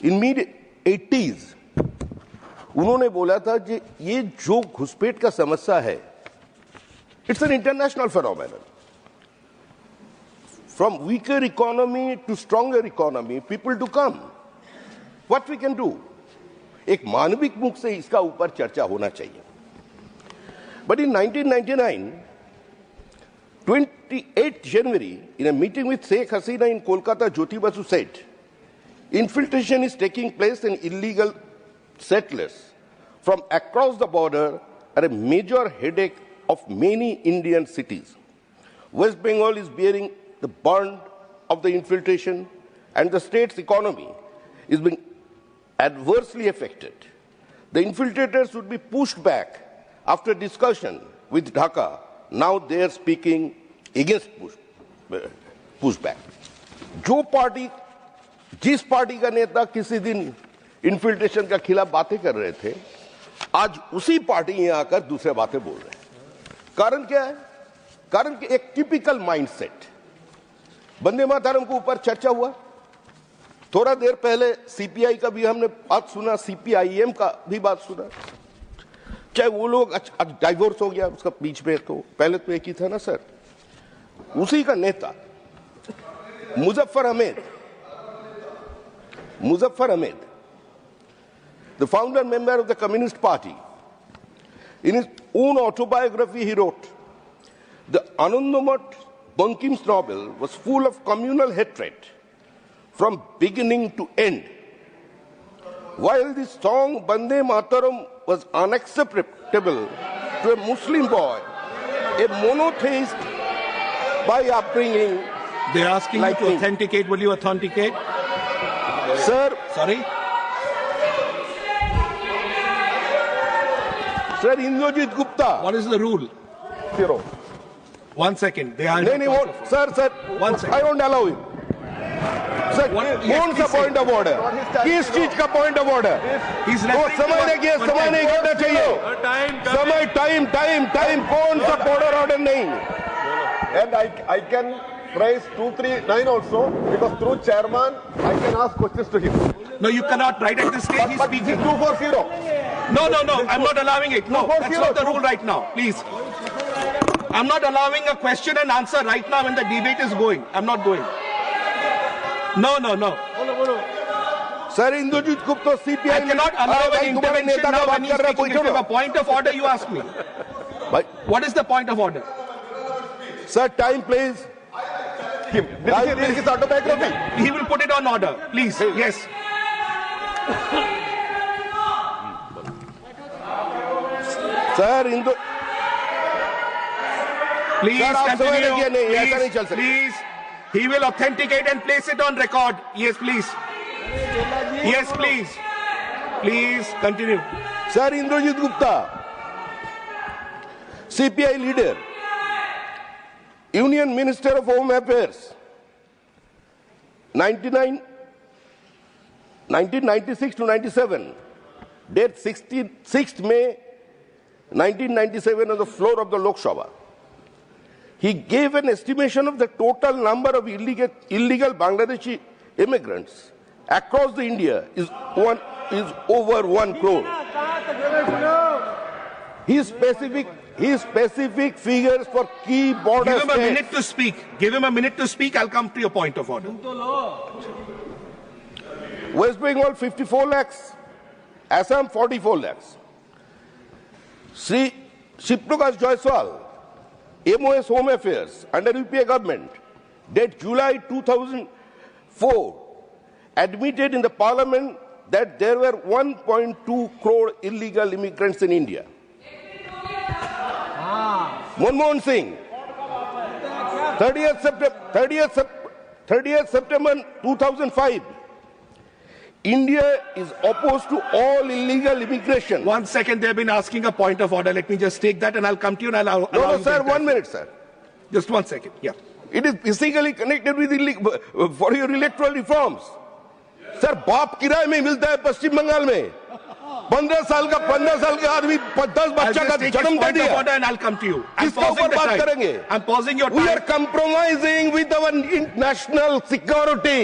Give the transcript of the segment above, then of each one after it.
In mid 80s उन्होंने बोला था कि ये जो घुसपैठ का समस्या है, it's an international phenomenon. From weaker economy to stronger economy, people to come. What we can do? एक मानविक मुख से इसका ऊपर चर्चा होना चाहिए. But in 1999, 28 January, in a meeting with Sheikh Hasina in Kolkata, Jyoti Basu said, infiltration is taking place and illegal settlers from across the border are a major headache of many Indian cities. West Bengal is bearing the burn of the infiltration and the state's economy is being adversely affected. The infiltrators would be pushed back after discussion with Dhaka. Now they are speaking against pushback. जो party, जिस party का नेता किसी दिन infiltration के खिलाफ बातें कर रहे थे, आज उसी पार्टी यहां आकर दूसरे बातें बोल रहे हैं. कारण क्या है? कारण कि एक टिपिकल माइंडसेट. वंदे मातरम के ऊपर चर्चा हुआ. थोड़ा देर पहले सीपीआई का भी हमने बात सुना, सीपीआईएम का भी बात सुना. चाहे वो लोग डाइवोर्स हो गया उसका बीच में, तो पहले तो एक ही था ना सर. उसी का नेता Muzaffar Ahmad, the founder member of the Communist Party, in his own autobiography he wrote, the Anandamath Bankim's novel was full of communal hatred from beginning to end. While the song Bande Mataram was unacceptable to a Muslim boy, a monotheist by upbringing. They're asking you to authenticate. Will you authenticate? Sir. Sorry? Sir, Indrajit Gupta. What is the rule? 0. 1 second. They are. No, sir. 1 second. I don't allow him. Sir, कौन सा point of order? किस चीज का point of order? समय नहीं करना चाहिए. Time. कौन सा order नहीं? And I can raise 239 also, because through chairman I can ask questions to him. No, you cannot. Right at this stage, he's speaking. 240. No. I'm not allowing it. No, that's not the rule right now. Please. I'm not allowing a question and answer right now when the debate is going. I'm not going. No. Sir, Indrajit Gupta, CPI. I cannot allow an intervention now when he's speaking. If you have a point of order, you ask me. What is the point of order? Sir, time, please. Did he read his autobiography? He will put it on order, please. Yes. Sir, Please continue. Please. He will authenticate and place it on record. Yes, please. Yes, please. Please continue. Sir, Indrajit Gupta, CPI leader, Union Minister of Home Affairs, 1996 to 97, date 6th May 1997 on the floor of the Lok Sabha. He gave an estimation of the total number of illegal Bangladeshi immigrants across the India is over 1 crore. His specific figures for key border Give him states. a minute to speak. Give him a minute to speak. I'll come to your point of order. West Bengal 54 lakhs, Assam 44 lakhs. Sri Shiprakash Jaiswal, MOS Home Affairs under UPA government, date July 2004, admitted in the parliament that there were 1.2 crore illegal immigrants in India. Manmohan Singh, 30th September 2005, India is opposed to all illegal immigration. 1 second, they've been asking a point of order. Let me just take that and I'll come to you and I'll allow you sir, to 1 minute, sir. Just 1 second, yeah. It is physically connected with for your electoral reforms. Sir, बाप किराए में मिलता है पश्चिम बंगाल में. 15 साल का आदमी 10 बच्चा का जन्म दे दिया। order and I'll come to you. I'm किसका pausing ऊपर the बात time. करेंगे? I'm pausing your We are time. compromising with our national security.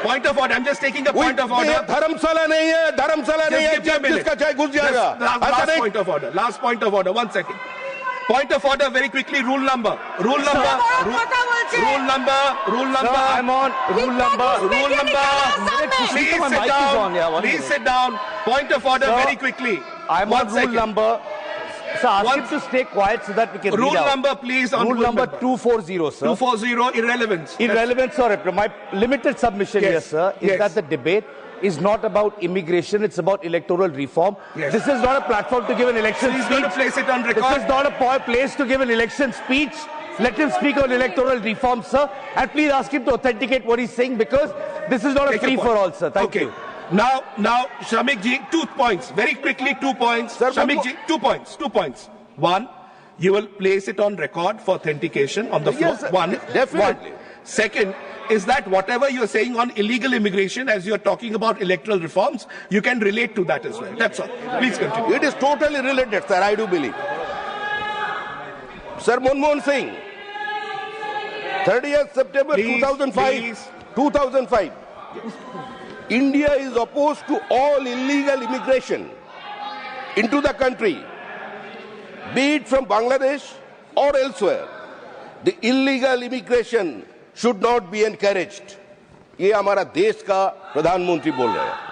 Point of order. I'm just taking a point of ये order. धर्मशाला नहीं है, धर्मशाला नहीं है, Just give me a जब minute. जिसका चाहे घुस जाएगा। Just ऐसा last नहीं। point of order. Last point of order. 1 second. Point of order very quickly. Rule number. Rule number. Rule number. Rule number. I'm on rule number. Rule number. Please My sit mic is on, yeah, down. one Please minute. sit down. Point of order Sir, very quickly. I'm on 1 rule second. number. So ask One- him to stay quiet so that we can Rule read out. number, please. On Rule number 240, sir. 240 irrelevance. Irrelevance or my limited submission Yes. here, sir, is Yes. that the debate is not about immigration, it's about electoral reform. Yes. This is not a platform to give an election He's speech. going to place it on This record. is not a place to give an election speech. Let him speak on electoral reform, sir. And please ask him to authenticate what he's saying because this is not a Take your free for point. all, sir. Thank Okay. you. Now, Shamik ji, 2 points. Very quickly, 2 points. Sir, Shamik one ji, 2 points. 2 points. One, you will place it on record for authentication on the floor. Yes, sir. One. Definitely. One. Second is that whatever you're saying on illegal immigration, as you're talking about electoral reforms, you can relate to that as well. That's all. Please continue. It is totally related, sir, I do believe. Sir Manmohan Singh, 30th September Please, 2005. please. 2005. India is opposed to all illegal immigration into the country, be it from Bangladesh or elsewhere. The illegal immigration should not be encouraged. ये हमारा देश का प्रधानमंत्री बोल रहे हैं।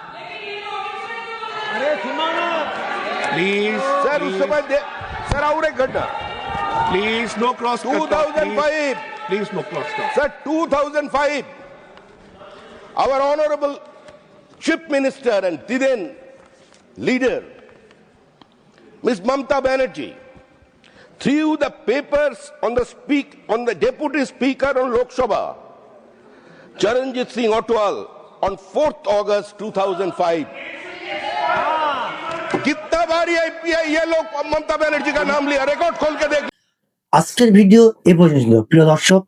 Please. Sir उस समय सर और एक घटना Please, no cross talk. 2005 Please, no cross talk. Sir, 2005, our honorable chief minister and then leader, Ms. Mamta Banerjee, threw the papers on the deputy speaker on Lok Sabha, Charanjit Singh Otwal, on 4th August 2005. कितना बारी ये लोग ममता बनर्जी का नाम लिया, record खोल के देख। আজকের ভিডিও এ পর্যন্ত। প্রিয় দর্শক,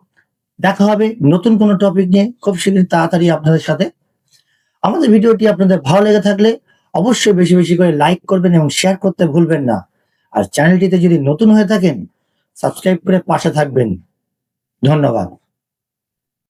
দেখা হবে নতুন কোনো টপিক নিয়ে খুব শীঘ্রই, তাড়াতাড়ি আপনাদের সাথে। আমাদের ভিডিওটি আপনাদের ভালো লেগে থাকলে অবশ্যই বেশি বেশি করে লাইক করবেন এবং শেয়ার করতে ভুলবেন না। আর চ্যানেলটিতে যদি নতুন হয়ে থাকেন সাবস্ক্রাইব করে পাশে থাকবেন। ধন্যবাদ।